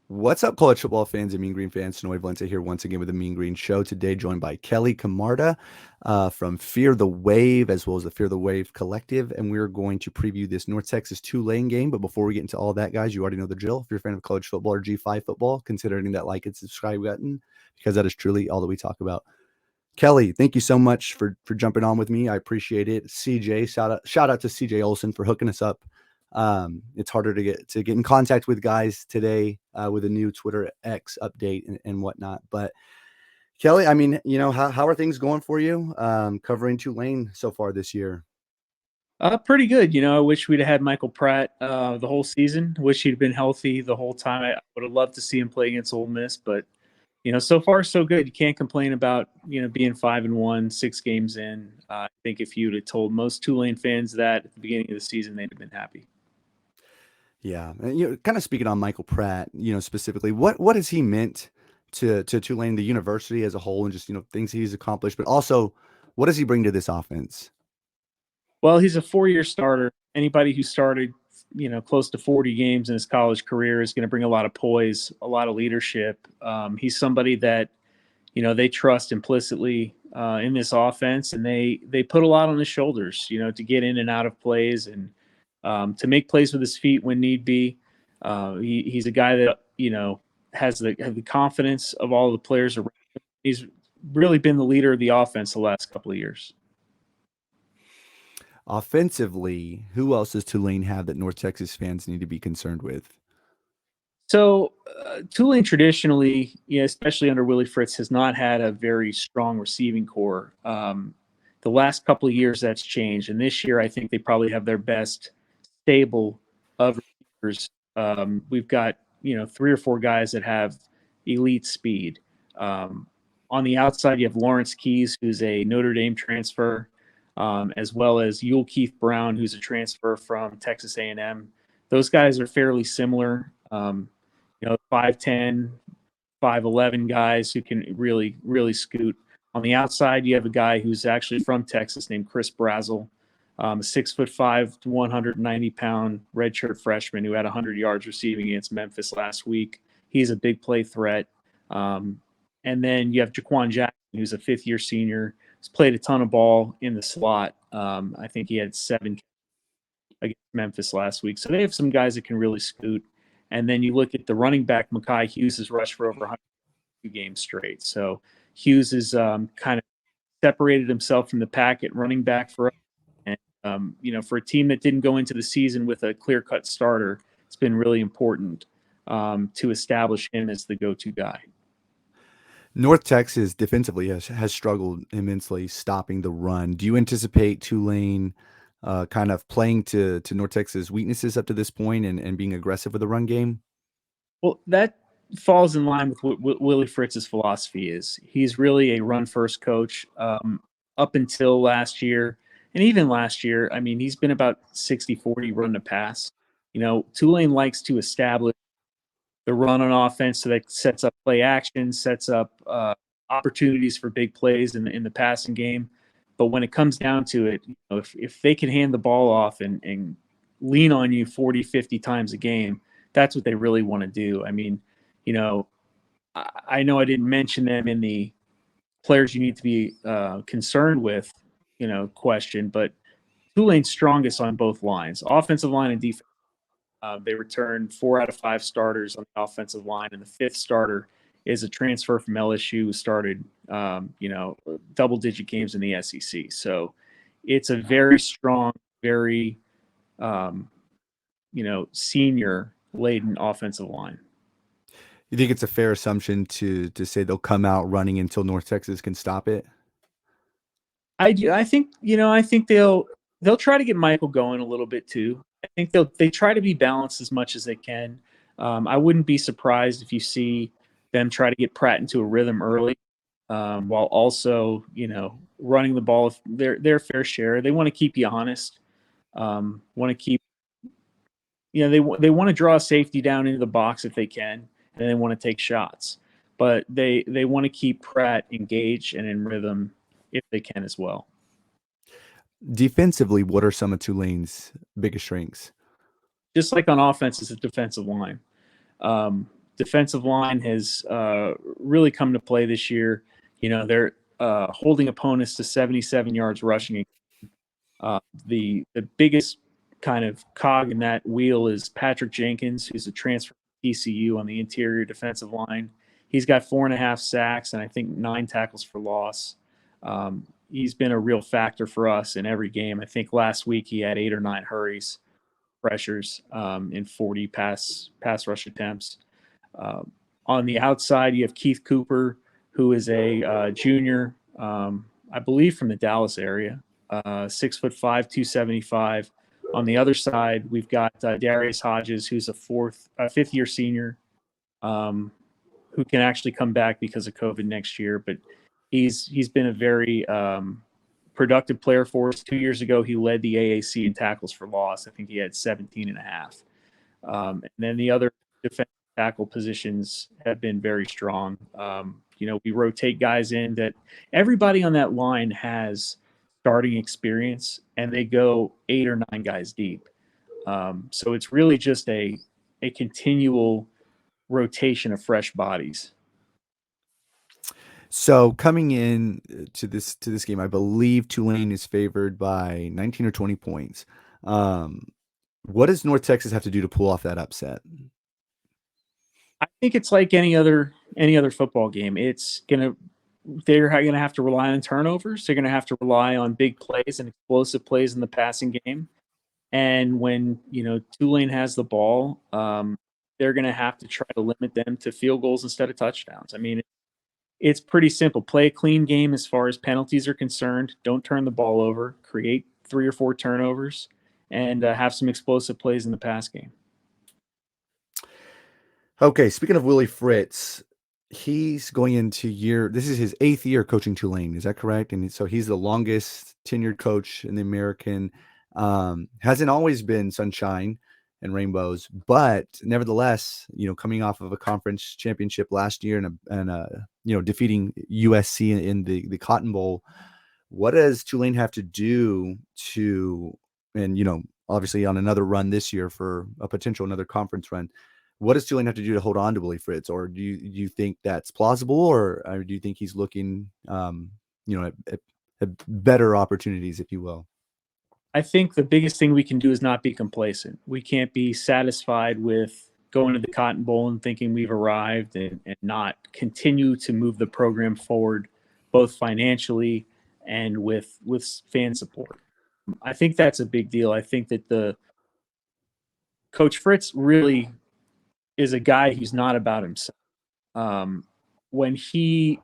What's up, college football fans and Mean Green fans? Sonoy Valente here once again with the Mean Green Show. Today, joined by Kelly Camarda from Fear the Wave, as well as the Fear the Wave Collective. And we're going to preview this North Texas Tulane game. But before we get into all that, guys, you already know the drill. If you're a fan of college football or G5 football, consider hitting that like and subscribe button because that is truly all that we talk about. Kelly, thank you so much for jumping on with me. I appreciate it. CJ, shout out to CJ Olson for hooking us up. It's harder to get in contact with guys today with a new Twitter X update and whatnot. But Kelly, I mean, how are things going for you covering Tulane so far this year? Pretty good. I wish we'd have had Michael Pratt the whole season. Wish he'd been healthy the whole time. I would have loved to see him play against Ole Miss, but so far so good. You can't complain about being 5-1, 6 games in. I think if you'd have told most Tulane fans that at the beginning of the season, they'd have been happy. Yeah, and, kind of speaking on Michael Pratt, specifically, what has he meant to Tulane, the university as a whole, and just things he's accomplished, but also what does he bring to this offense? Well, he's a 4-year starter. Anybody who started, close to 40 games in his college career is going to bring a lot of poise, a lot of leadership. He's somebody that, they trust implicitly in this offense, and they put a lot on his shoulders, to get in and out of plays and to make plays with his feet when need be. He's a guy that, has the confidence of all the players around him. He's really been the leader of the offense the last couple of years. Offensively, who else does Tulane have that North Texas fans need to be concerned with? So Tulane traditionally, especially under Willie Fritz, has not had a very strong receiving core. The last couple of years, that's changed, and this year, I think they probably have their best stable of receivers. We've got 3 or 4 guys that have elite speed. On the outside, you have Lawrence Keys, who's a Notre Dame transfer, as well as Yule Keith Brown, who's a transfer from Texas A&M. Those guys are fairly similar. 5'10", 5'11" guys who can really, really scoot. On the outside, you have a guy who's actually from Texas named Chris Brazel, a 6'5", 190-pound redshirt freshman who had 100 yards receiving against Memphis last week. He's a big play threat. And then you have Jaquan Jackson, who's a fifth-year senior. He's played a ton of ball in the slot. I think he had 7 against Memphis last week. So they have some guys that can really scoot. And then you look at the running back, Mekhi Hughes has rushed for over 100 games straight. So Hughes has kind of separated himself from the pack at running back for us. And, for a team that didn't go into the season with a clear-cut starter, it's been really important to establish him as the go-to guy. North Texas defensively has struggled immensely stopping the run. Do you anticipate Tulane kind of playing to North Texas' weaknesses up to this point and being aggressive with the run game? Well, that falls in line with what Willie Fritz's philosophy is. He's really a run-first coach. Up until last year, and even last year, I mean, he's been about 60-40 run to pass. Tulane likes to establish the run on offense, so that sets up play action, sets up opportunities for big plays in the passing game. But when it comes down to it, if they can hand the ball off and lean on you 40, 50 times a game, that's what they really want to do. I mean, I know I didn't mention them in the players you need to be concerned with, question, but Tulane's strongest on both lines, offensive line and defense. They returned 4 out of 5 starters on the offensive line, and the 5th starter is a transfer from LSU who started, double-digit games in the SEC. So it's a very strong, very, senior-laden offensive line. You think it's a fair assumption to say they'll come out running until North Texas can stop it? I do. I think they'll try to get Michael going a little bit too. I think they try to be balanced as much as they can. I wouldn't be surprised if you see them try to get Pratt into a rhythm early, while also running the ball their fair share. They want to keep you honest. Want to keep they want to draw a safety down into the box if they can, and they want to take shots. But they want to keep Pratt engaged and in rhythm if they can as well. Defensively, what are some of Tulane's biggest strengths? Just like on offense, it's a defensive line. defensive line has really come to play this year. They're holding opponents to 77 yards rushing. The biggest kind of cog in that wheel is Patrick Jenkins, who's a transfer from TCU on the interior defensive line. He's got 4.5 sacks and I think 9 tackles for loss. He's been a real factor for us in every game. I think last week he had 8 or 9 hurries, pressures in 40 pass rush attempts. On the outside, you have Keith Cooper, who is a junior, I believe from the Dallas area, 6'5", 275. On the other side, we've got Darius Hodges, who's a fifth-year senior, who can actually come back because of COVID next year. But he's been a very productive player for us. 2 years ago, he led the AAC in tackles for loss. I think he had 17 and a half. And then the other defensive tackle positions have been very strong. We rotate guys in that everybody on that line has starting experience, and they go 8 or 9 guys deep. So it's really just a continual rotation of fresh bodies. So coming in to this game, I believe Tulane is favored by 19 or 20 points. What does North Texas have to do to pull off that upset? I think it's like any other football game. They're going to have to rely on turnovers. They're going to have to rely on big plays and explosive plays in the passing game. And when Tulane has the ball, they're going to have to try to limit them to field goals instead of touchdowns. I mean, it's pretty simple. Play a clean game as far as penalties are concerned. Don't turn the ball over. Create 3 or 4 turnovers, and have some explosive plays in the pass game. Okay, speaking of Willie Fritz, he's going into this is his 8th year coaching Tulane. Is that correct? And so he's the longest tenured coach in the American. Hasn't always been sunshine and rainbows, but nevertheless, coming off of a conference championship last year and defeating USC in the Cotton Bowl, what does Tulane have to do and obviously on another run this year for a potential another conference run? What does Tulane have to do to hold on to Willie Fritz, or do you think that's plausible, or do you think he's looking, at better opportunities, if you will? I think the biggest thing we can do is not be complacent. We can't be satisfied with going to the Cotton Bowl and thinking we've arrived and not continue to move the program forward, both financially and with fan support. I think that's a big deal. I think that the Coach Fritz really is a guy who's not about himself. When he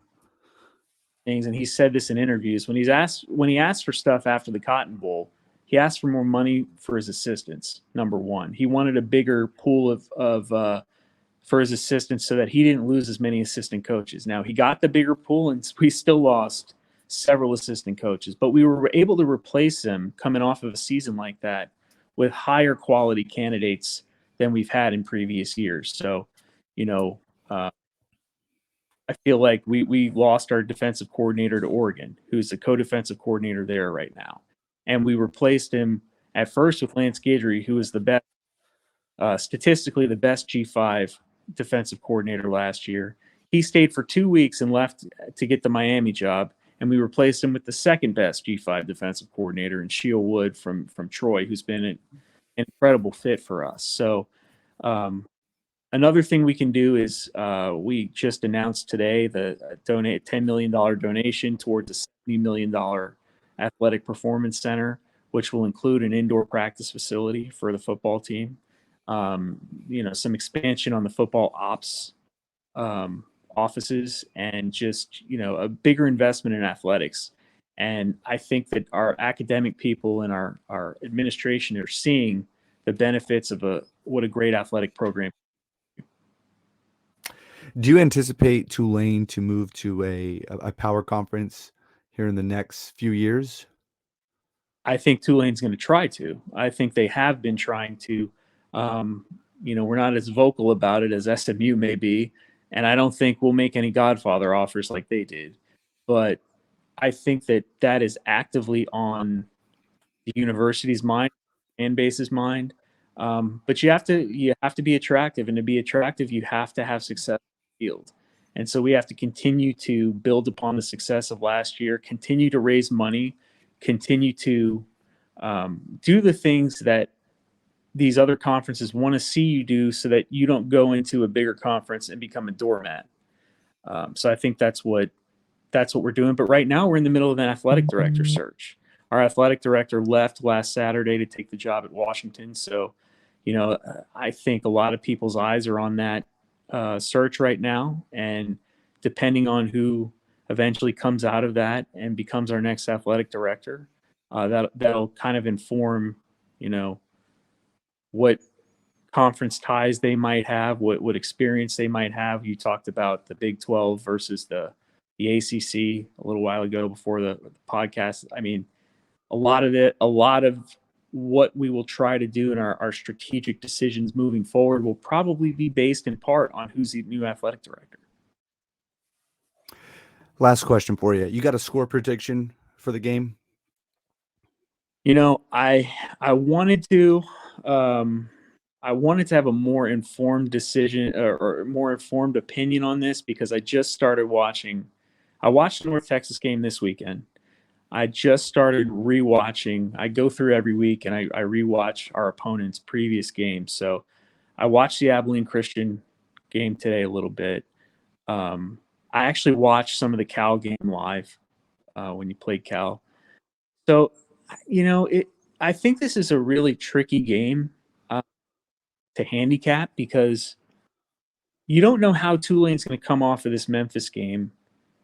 things, and he said this in interviews, when he asked for stuff after the Cotton Bowl, he asked for more money for his assistants. Number one, he wanted a bigger pool for his assistants so that he didn't lose as many assistant coaches. Now he got the bigger pool, and we still lost several assistant coaches, but we were able to replace them coming off of a season like that with higher quality candidates than we've had in previous years. So, I feel like we lost our defensive coordinator to Oregon, who's the co-defensive coordinator there right now. And we replaced him at first with Lance Guidry, who was the best, statistically the best G5 defensive coordinator last year. He stayed for 2 weeks and left to get the Miami job, and we replaced him with the second best G5 defensive coordinator in Sheil Wood from Troy, who's been an incredible fit for us. So another thing we can do is we just announced today the $10 million donation towards a $70 million athletic performance center, which will include an indoor practice facility for the football team. Some expansion on the football ops offices, and just a bigger investment in athletics. And I think that our academic people and our administration are seeing the benefits of what a great athletic program. Do you anticipate Tulane to move to a power conference here in the next few years? I think Tulane's going to try to. I think they have been trying to. We're not as vocal about it as SMU may be, and I don't think we'll make any Godfather offers like they did. But I think that is actively on the university's mind, fan base's mind. But you have to be attractive, and to be attractive, you have to have success in the field. And so we have to continue to build upon the success of last year, continue to raise money, continue to do the things that these other conferences want to see you do, so that you don't go into a bigger conference and become a doormat. So I think that's what we're doing. But right now we're in the middle of an athletic director search. Our athletic director left last Saturday to take the job at Washington. So, I think a lot of people's eyes are on that search right now. And depending on who eventually comes out of that and becomes our next athletic director, that'll kind of inform, what conference ties they might have, what experience they might have. You talked about the Big 12 versus the ACC a little while ago before the podcast. I mean, a lot of what we will try to do in our strategic decisions moving forward will probably be based in part on who's the new athletic director. Last question for you. You got a score prediction for the game? I wanted to have a more informed decision, or more informed opinion on this, because I just started watching. I watched the North Texas game this weekend. I just started rewatching. I go through every week and I rewatch our opponent's previous games. So I watched the Abilene Christian game today a little bit. I actually watched some of the Cal game live when you played Cal. So, I think this is a really tricky game to handicap, because you don't know how Tulane's going to come off of this Memphis game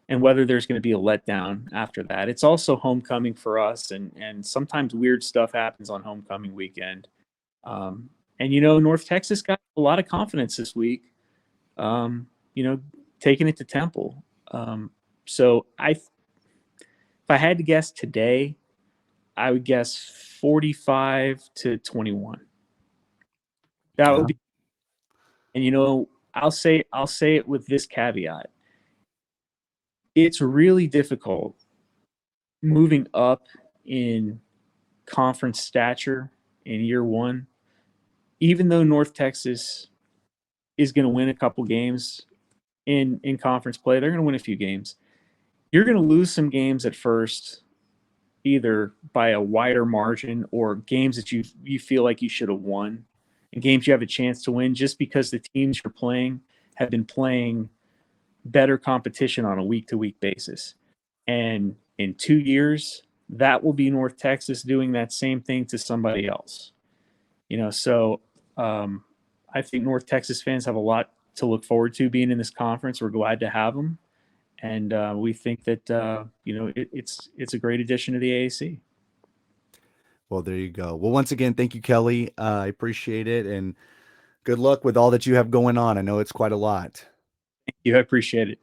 and whether there's going to be a letdown after that. It's also homecoming for us, and sometimes weird stuff happens on homecoming weekend. And North Texas got a lot of confidence this week, taking it to Temple. So if I had to guess today, I would guess 45-21. That would be, and I'll say it with this caveat. It's really difficult moving up in conference stature in year one. Even though North Texas is going to win a couple games in conference play, they're going to win a few games. You're going to lose some games at first, either by a wider margin or games that you feel like you should have won, and games you have a chance to win, just because the teams you're playing have been playing better competition on a week-to-week basis. And in 2 years, that will be North Texas doing that same thing to somebody else. So I think North Texas fans have a lot to look forward to being in this conference. We're glad to have them, and we think that it's a great addition to the AAC. Well, there you go. Well, once again, thank you, Kelly. I appreciate it, and good luck with all that you have going on. I know it's quite a lot. Thank you. I appreciate it.